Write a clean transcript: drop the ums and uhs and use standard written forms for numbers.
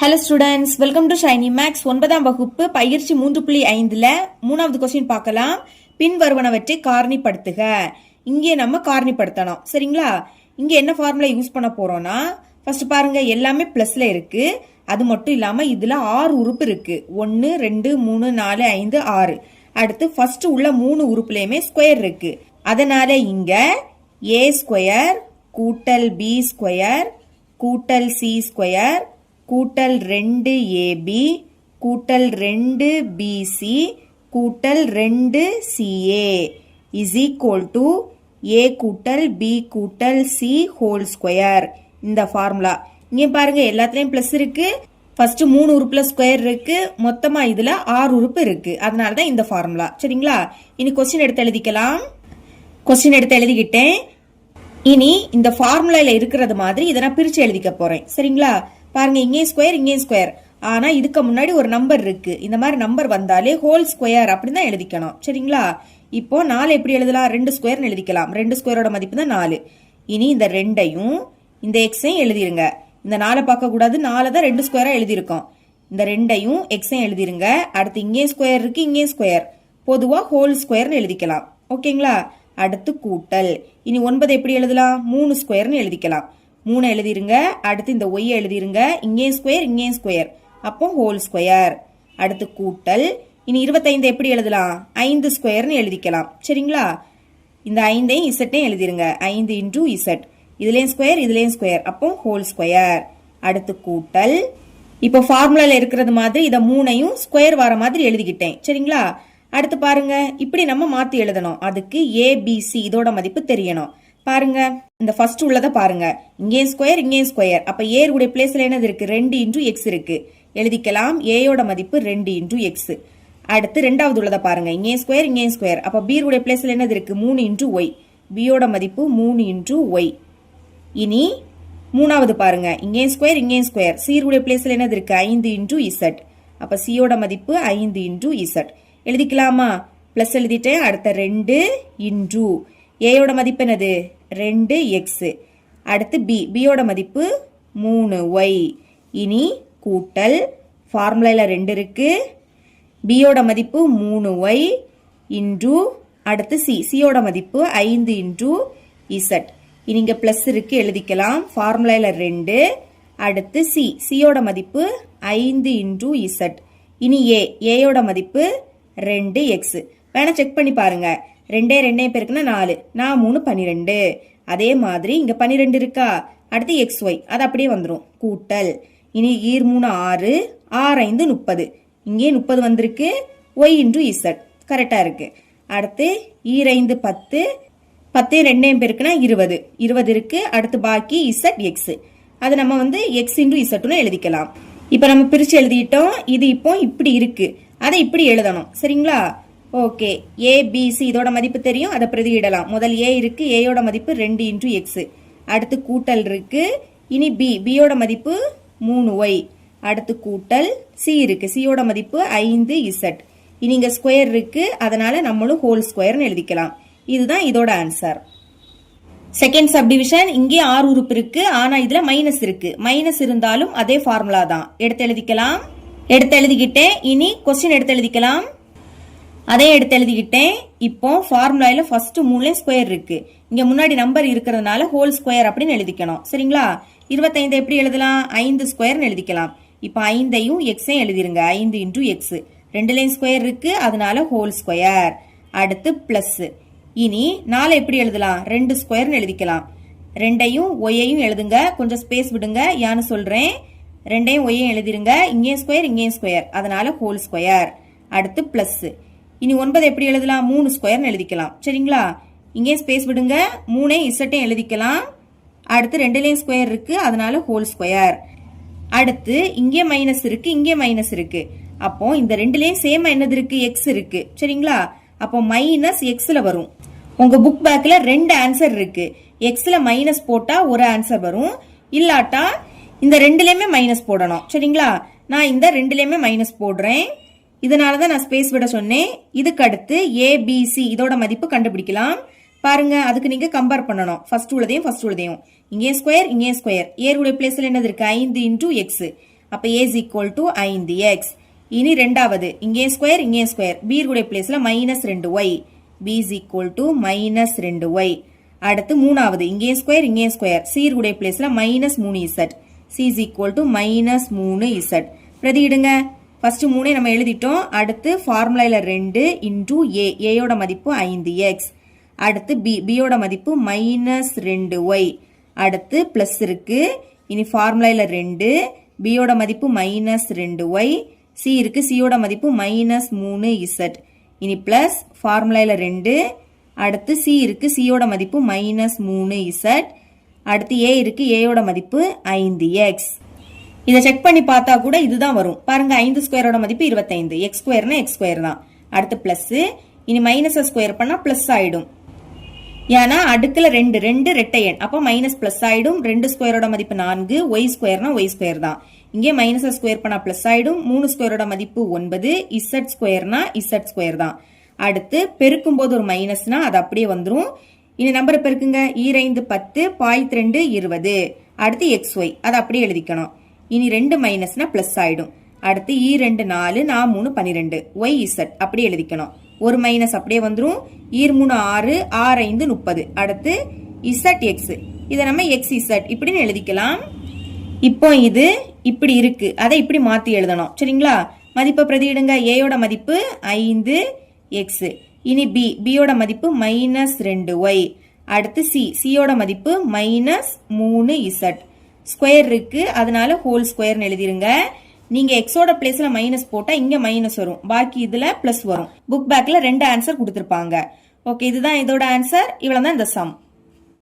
Hello students, welcome to Shiny Max 9ஆம் வகுப்பு பயிற்சி 3.5ல மூணாவது கொஸ்டின் பார்க்கலாம். பின்வருவனவற்றை காரணிப்படுத்துக. இங்கே நம்ம காரணிப்படுத்தணும். சரிங்களா? இங்க என்ன ஃபார்முலா யூஸ் பண்ண போறோம்னா, ஃபர்ஸ்ட் பாருங்க எல்லாமே பிளஸ்ல இருக்கு. அது மட்டும் இல்லாம இதுல 6 உறுப்பு இருக்கு. 1 2 3 4 5 6. அடுத்து ஃபர்ஸ்ட் உள்ள 3 உறுப்புலயுமே ஸ்கொயர் இருக்கு. அதனால இங்க a ஸ்கொயர் கூட்டல் b ஸ்கொயர் கூட்டல் c ஸ்கொயர் கூட்டல் 2ab கூட்டல் 2bc கூட்டல் 2ca is equal to a கூட்டல் b கூட்டல் c whole square. இந்த ஃபார்முலா இங்க பாருங்க எல்லாத்துலயும் பிளஸ் இருக்கு. ஃபர்ஸ்ட் 3 உறுப்புல ஸ்கொயர் இருக்கு. மொத்தமா இதுல 6 உறுப்பு இருக்கு. அதனால தான் இந்த ஃபார்முலா. சரிங்களா? இனி கொஸ்டின் எடுத்து எழுதிக்கலாம். கொஸ்டின் எடுத்து எழுதிக்கிட்டேன். இனி இந்த ஃபார்முலால இருக்கிறது மாதிரி இதை நான் பிரிச்சு எழுதிக்க போறேன். சரிங்களா? பாருங்க இங்கே ஸ்கொயர் இங்கே ஸ்கொயர். ஆனா இதுக்கு முன்னாடி ஒரு நம்பர் இருக்கு. இந்த மாதிரி நம்பர் வந்தாலே ஹோல் ஸ்கொயர் அப்படின்னு தான் எழுதிக்கணும். சரிங்களா? இப்போ 4 எப்படி எழுதலாம்? 2 ஸ்கொயர்னு எழுதிக்கலாம். 2 ஸ்கொயரோட மதிப்பு தான் 4. இனி இந்த 2ஐயும் இந்த எக்ஸையும் எழுதிருங்க. இந்த 4 பார்க்க கூடாது. 4 தான் 2 ஸ்கொயரா எழுதியிருக்கோம். இந்த 2ஐயும் எக்ஸையும் எழுதிருங்க. அடுத்து இங்கே ஸ்கொயர் இருக்கு, இங்கே ஸ்கொயர். பொதுவா ஹோல் ஸ்கொயர்னு எழுதிக்கலாம். ஓகேங்களா? அடுத்து கூட்டல். இனி 9 எப்படி எழுதலாம்? 3 ஸ்கொயர்னு எழுதிக்கலாம். 3 எழுதிருங்க. அடுத்து இந்த ஒய் எழுதிருங்க. இங்கே ஸ்கொயர் இங்கே ஸ்கொயர். அப்போ ஹோல் ஸ்கொயர். அடுத்து கூட்டல். இனி 25 எப்படி எழுதலாம்? 5 ஸ்கொயர்னு எழுதிக்கலாம். சரிங்களா? இந்த 5ஐயும் இசட்டையும் எழுதிருங்க. 5 இன்டூ இசட். இதுலயும் ஸ்கொயர் இதுலயும் ஸ்கொயர். அப்போ ஹோல் ஸ்கொயர். அடுத்து கூட்டல். இப்போ ஃபார்முலால இருக்கிறது மாதிரி இதை 3ஐயும் ஸ்கொயர் வர மாதிரி எழுதிக்கிட்டேன். சரிங்களா? அடுத்து பாருங்க இப்படி நம்ம மாத்தி எழுதணும். அதுக்கு ஏபிசி இதோட மதிப்பு தெரியணும். பாருங்க இந்த ஃபர்ஸ்ட் உள்ளத பாருங்க. இங்கே ஸ்கொயர் இங்கே ஸ்கொயர். அப்ப ஏ உடைய பிளேஸ்ல என்னது இருக்கு? 2 இன்டூ எக்ஸ் இருக்கு. எழுதிக்கலாம். ஏயோட மதிப்பு 2 இன்டூ எக்ஸ். அடுத்து ரெண்டாவது உள்ளத பாருங்க. இங்கே ஸ்கொயர் இங்கே ஸ்கொயர். அப்ப பி உடைய பிளேஸ்ல என்னது இருக்கு? 3 இன்டூ ஒய். பியோட மதிப்பு 3 இன்டூ ஒய். இனி மூணாவது பாருங்க. இங்கே ஸ்கொயர் இங்கே ஸ்கொயர். சி உடைய பிளேஸ்ல என்னது இருக்கு? 5 இன்டூ இசட். அப்ப சியோட மதிப்பு 5 இன்டூ இசட். எழுதிக்கலாமா? பிளஸ் எழுதிட்டேன். அடுத்த 2 இன்டூ ஏயோட மதிப்பு என்னது? 2x. அடுத்து பியோட மதிப்பு 3y. இனி கூட்டல். ஃபார்முலால 2 இருக்கு. பியோட மதிப்பு 3y இன்டூ அடுத்து சியோட மதிப்பு 5 இன்டூ இசட். இனி இங்க பிளஸ் இருக்கு எழுதிக்கலாம். ஃபார்முலால 2. அடுத்து சியோட மதிப்பு 5 இன்டூ இசட். இனி ஏயோட மதிப்பு 2x. வேணா செக் பண்ணி பாருங்க. 2 பேருக்குன்னா 4. 3 12. அதே மாதிரி இங்க 12 இருக்கா? அடுத்து xy. அது அப்படியே வந்துடும். கூட்டல். இனி 3 6 6 5 30. இங்கே 30 வந்திருக்கு. y இன்டூ இசட் கரெக்டா இருக்கு. அடுத்து 5 10. 10 2 பேருக்குன்னா 20. 20 இருக்கு. அடுத்து பாக்கி இசட் எக்ஸ். அது நம்ம வந்து எக்ஸ் இன்டூ இசட்னு எழுதிக்கலாம். இப்ப நம்ம பிரிச்சு எழுதிட்டோம். இது இப்போ இப்படி இருக்கு. அதை இப்படி எழுதணும். சரிங்களா? ஓகே. ஏபிசி இதோட மதிப்பு தெரியும். அதை பிரதியிடலாம். முதல் ஏ இருக்கு. ஏயோட மதிப்பு 2 இன்டூ எக்ஸ். அடுத்து கூட்டல் இருக்கு. இனி பியோட மதிப்பு 3ஒய். அடுத்து கூட்டல் சி இருக்கு. சியோட மதிப்பு 5 இசட். இனி இங்க ஸ்கொயர் இருக்கு. அதனால நம்மளும் ஹோல் ஸ்கொயர்னு எழுதிக்கலாம். இதுதான் இதோட ஆன்சர். Second subdivision. இங்கே 6 உறுப்பு இருக்கு. ஆனா இதுல மைனஸ் இருக்கு. மைனஸ் இருந்தாலும் அதே ஃபார்முலா தான். எடுத்து எழுதிக்கலாம். எடுத்து எழுதிக்கிட்டேன். இனி கொஸ்டின் எடுத்து எழுதிக்கலாம். அதே எடுத்து எழுதிக்கிட்டேன். இப்போ ஃபார்முலால ஃபர்ஸ்ட் 3 ஸ்கொயர் இருக்கு. இங்க முன்னாடி நம்பர் இருக்கிறதுனால ஹோல் ஸ்கொயர் அப்படின்னு எழுதிக்கணும். சரிங்களா? 25 எப்படி எழுதலாம்? 5 ஸ்கொயர்னு எழுதிக்கலாம். இப்போ 5ஐயும் எக்ஸையும் எழுதிருங்க. 5 இன்டூ எக்ஸ். 2லயும் ஸ்கொயர் இருக்கு. அதனால ஹோல் ஸ்கொயர். அடுத்து பிளஸ். இனி 4 எப்படி எழுதலாம்? 2 ஸ்கொயர்னு எழுதிக்கலாம். 2ஐயும் ஒய்யையும் எழுதுங்க. கொஞ்சம் ஸ்பேஸ் விடுங்க. யான்னு சொல்றேன். 2ஐயும் ஒய்யையும் எழுதிருங்க. இங்கே ஸ்கொயர் இங்கே ஸ்கொயர். அதனால ஹோல் ஸ்கொயர். அடுத்து பிளஸ். இனி 9 எப்படி எழுதலாம்? 3 ஸ்கொயர்னு எழுதிக்கலாம். சரிங்களா? இங்கே ஸ்பேஸ் விடுங்க. 3 இசட்டையும் எழுதிக்கலாம். அடுத்து 2லயும் ஸ்கொயர் இருக்கு. அதனால ஹோல் ஸ்கொயர். அடுத்து இங்கே மைனஸ் இருக்கு. இங்கே மைனஸ் இருக்கு. அப்போ இந்த 2லயும் சேமா என்னது இருக்கு? எக்ஸ் இருக்கு. சரிங்களா? அப்போ மைனஸ் எக்ஸ்ல வரும். உங்க புக் பேக்ல 2 ஆன்சர் இருக்கு. எக்ஸ்ல மைனஸ் போட்டா ஒரு ஆன்சர் வரும். இல்லாட்டா இந்த 2லயுமே மைனஸ் போடணும். சரிங்களா? நான் இந்த 2லயுமே மைனஸ் போடுறேன். இதனாலதான் நான் ஸ்பேஸ் விட சொன்னேன். இதுக்கு அடுத்து ஏபிசி இதோட மதிப்பு கண்டுபிடிக்கலாம். பாருங்க அதுக்கு நீங்க கம்பேர் பண்ணணும். ஃபர்ஸ்ட் உள்ளதையும் இங்கே ஸ்கொயர் இங்கே ஸ்கொயர். ஏருடைய பிளேஸ்ல என்னது இருக்கு? 5 இன்டூ எக்ஸ். அப்ப a is equal to 5x. இனி ரெண்டாவது இங்கே ஸ்கொயர் இங்கே ஸ்கொயர் b கூடிய பிளேஸ்ல -2y. b is equal to -2y. அடுத்து மூணாவது இங்கே ஸ்கொயர் இங்கே ஸ்கொயர் c கூடிய பிளேஸ்ல -3z. c is equal to -3z. பிரதியிடுங்க. ஃபர்ஸ்ட் 3 நம்ம எழுதிட்டோம். அடுத்து ஃபார்முலால 2 into a. a யோட மதிப்பு 5x. அடுத்து b யோட மதிப்பு -2y. அடுத்து பிளஸ் இருக்கு. இனி ஃபார்முலால 2 b யோட மதிப்பு -2y. c இருக்கு. c யோட மதிப்பு -3z. இனி பிளஸ் ஃபார்முலால 2. அடுத்து c இருக்கு. c யோட மதிப்பு -3z. அடுத்து a இருக்கு. a யோட மதிப்பு 5x. இதை செக் பண்ணி பார்த்தா கூட இதுதான் வரும். பாருங்க 5 ஸ்கொயரோட மதிப்பு 25. x ஸ்கொயர்னா x ஸ்கொயர் தான். அடுத்து பிளஸ். இனி மைனஸ் ஸ்கொயர் பண்ணா பிளஸ் ஆயிடும். ஏன்னா அடுக்குல 2 ரெட்டை எண். அப்போ மைனஸ் பிளஸ் ஆயிடும். 2 ஸ்கொயரோட மதிப்பு 4. y ஸ்கொயர்னா y ஸ்கொயர் தான். இங்கே மைனஸ் ஸ்கொயர் பண்ணா பிளஸ் ஆயிடும். 3 ஸ்கொயரோட மதிப்பு 9. z ஸ்கொயர்னா z ஸ்கொயர் தான். அடுத்து பெருக்கும் போது ஒரு மைனஸ்னா அது அப்படியே வந்துரும். இனி நம்பரை பெருக்குங்க. 2 10 2 20. அடுத்து xy அதை அப்படியே எழுதிக்கணும். இனி 2 மைனஸ்னா பிளஸ் ஆயிடும். அடுத்து 2 4 3 12. yz அப்படியே எழுதிக்கணும். ஒரு மைனஸ் அப்படியே வந்துரும். 3 6 5 30. அடுத்து zx இதை நம்ம xz இப்படின்னு எழுதிக்கலாம். இப்போ இது இப்படி இருக்கு. அதை இப்படி மாத்தி எழுதணும். சரிங்களா? மதிப்பை பிரதியிடுங்க. a யோட மதிப்பு 5x. இனி b யோட மதிப்பு -2y. அடுத்து c யோட மதிப்பு -3z. ஸ்கொயர் இருக்கு. அதனால ஹோல் ஸ்கொயர்னு எழுதிருங்க. நீங்க எக்ஸோட பிளேஸ்ல மைனஸ் போட்டா இங்க மைனஸ் வரும். பாக்கி இதுல பிளஸ் வரும். புக் பேக்ல 2 ஆன்சர் கொடுத்திருப்பாங்க. ஓகே, இதுதான் இதோட ஆன்சர். இவ்வளவுதான் இந்த சம்.